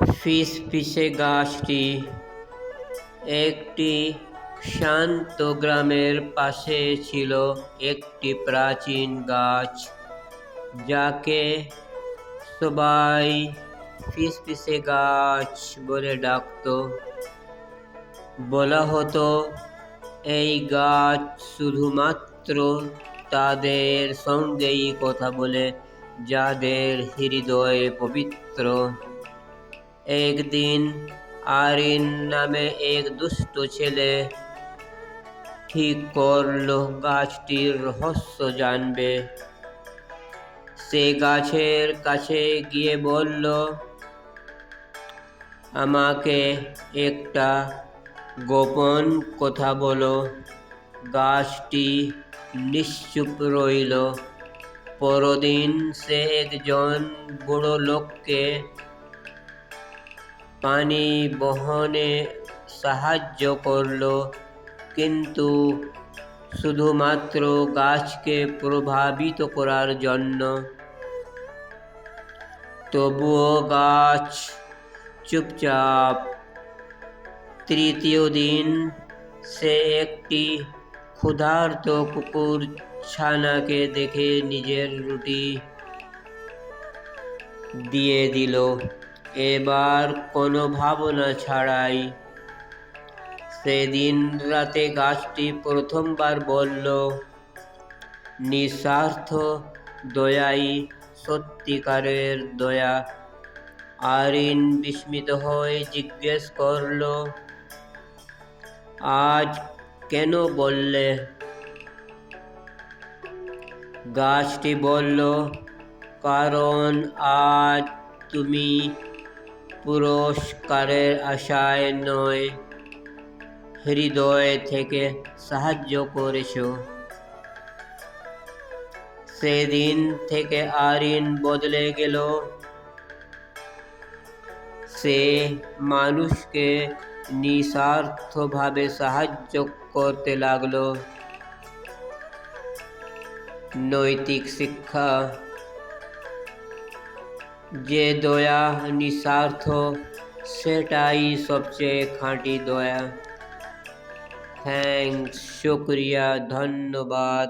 ফিসফিসে গাছটি একটি শান্ত গ্রামের পাশে ছিল একটি প্রাচীন গাছ, যাকে সবাই ফিসফিসে গাছ বলে ডাকত। বলা হতো এই গাছ শুধুমাত্র তাদের সঙ্গেই কথা বলে যাদের হৃদয় পবিত্র। একদিন আরিন নামে এক দুষ্ট ছেলে ঠিক করলো গাছটির রহস্য জানবে। সে গাছের কাছে গিয়ে বলল, আমাকে একটা গোপন কথা বলো। গাছটি নিশ্চুপ রইল। পরদিন সে একজন বুড়ো লোককে পানি বহনে সাহায্য করল, কিন্তু শুধুমাত্র গাছকে প্রভাবিত করার জন্য। তবুও গাছ চুপচাপ। তৃতীয় দিন সে একটি ক্ষুধার্ত কুকুর ছানাকে দেখে নিজের রুটি দিয়ে দিল, এবার কোনো ভাবনা ছাড়াই। সেদিন রাতে গাছটি প্রথমবার বলল, নিঃস্বার্থ দয়াই সত্যিকারের দয়া। আরিন বিস্মিত হয়ে জিজ্ঞেস করল, আজ কেন বললে? গাছটি বলল, কারণ আজ তুমি পুরস্কারের আশায় নয়, হৃদয় থেকে সাহায্য করেছ। সেদিন থেকে আরিন বদলে গেল। সে মানুষকে নিঃস্বার্থভাবে সাহায্য করতে লাগলো। নৈতিক শিক্ষা, যে দয়া নিঃস্বার্থ, সেটাই সবচেয়ে খাঁটি দয়া। থ্যাঙ্কস, শুক্রিয়া, ধন্যবাদ।